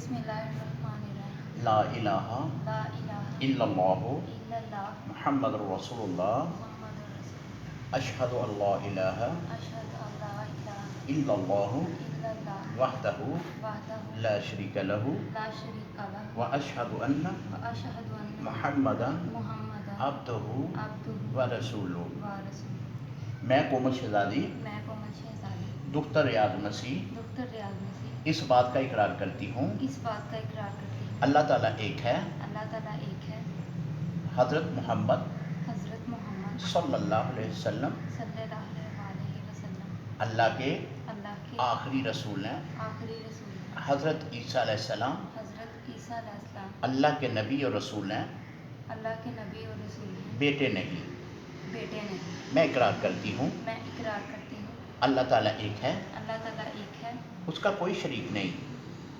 बिस्मिल्लाहिर्रहमानिर्रहीम। ला इलाहा ला इलाहा इल्लल्लाह इल्लल्लाह मुहम्मद रसूलुल्लाह मुहम्मदुर रसूलुल्लाह। अशहदु अल्ला इलाहा अशहदु अल्ला इलाहा इल्लल्लाह इल्लल्लाह वहदहु वहदहु ला शरीका लहु ला शरीका लहु व अशहदु अन्ना व अशहदु अन्ना मुहम्मदन मुहम्मदन अब्दुहु अब्दुहु व रसूलुहु। व रसूलुहु। मैं कोमल शहजादी मैं कोमल शहजादी दुख्तर रियाज मसीह डॉक्टर रियाज मसीह इस बात का इकरार करती हूँ इस बात का इकरार करती हूँ अल्लाह ताला एक है, अल्लाह ताला एक है, हज़रत मोहम्मद हज़रत मोहम्मद सल्लल्लाहु अलैहि वसल्लम सल्लल्लाहु अलैहि वसल्लम अल्लाह के अल्लाह के आखिरी रसूल हैं। आखिरी रसूल हैं। हज़रत ईसा अलैहिस्सलाम हज़रत ईसा अलैहिस्सलाम अल्लाह के नबी और रसूल हैं, अल्लाह के नबी और रसूल हैं, बेटे नहीं। बेटे नहीं। मैं इकरार करती हूँ मैं इकरार करती हूँ अल्लाह ताला एक है, अल्लाह ताला एक है, उसका कोई शरीक नहीं।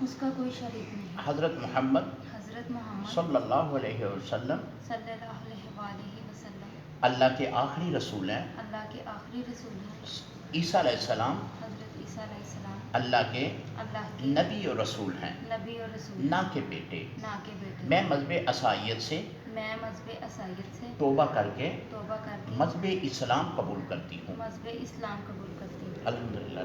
उसका कोई शरीक नहीं। हज़रत मोहम्मद हज़रत मोहम्मद सल्लल्लाहु अलैहि वसल्लम सल्लल्लाहु अलैहि वसल्लम अल्लाह के आखिरी रसूल हैं। अल्लाह के आखिरी रसूल हैं। ईसा अलैहिस्सलाम हज़रत ईसा अलैहिस्सलाम अल्लाह के अल्लाह के नबी और रसूल हैं, नबी और रसूल ना के बेटे। ना के बेटे। मैं मज़हब असाइयत से मैं मज़हब असाइयत से तौबा करके तौबा करके मज़हब इस्लाम कबूल करती हूँ। मज़हब इस्लाम कबूल करती हूँ। अल्हम्दुलिल्लाह।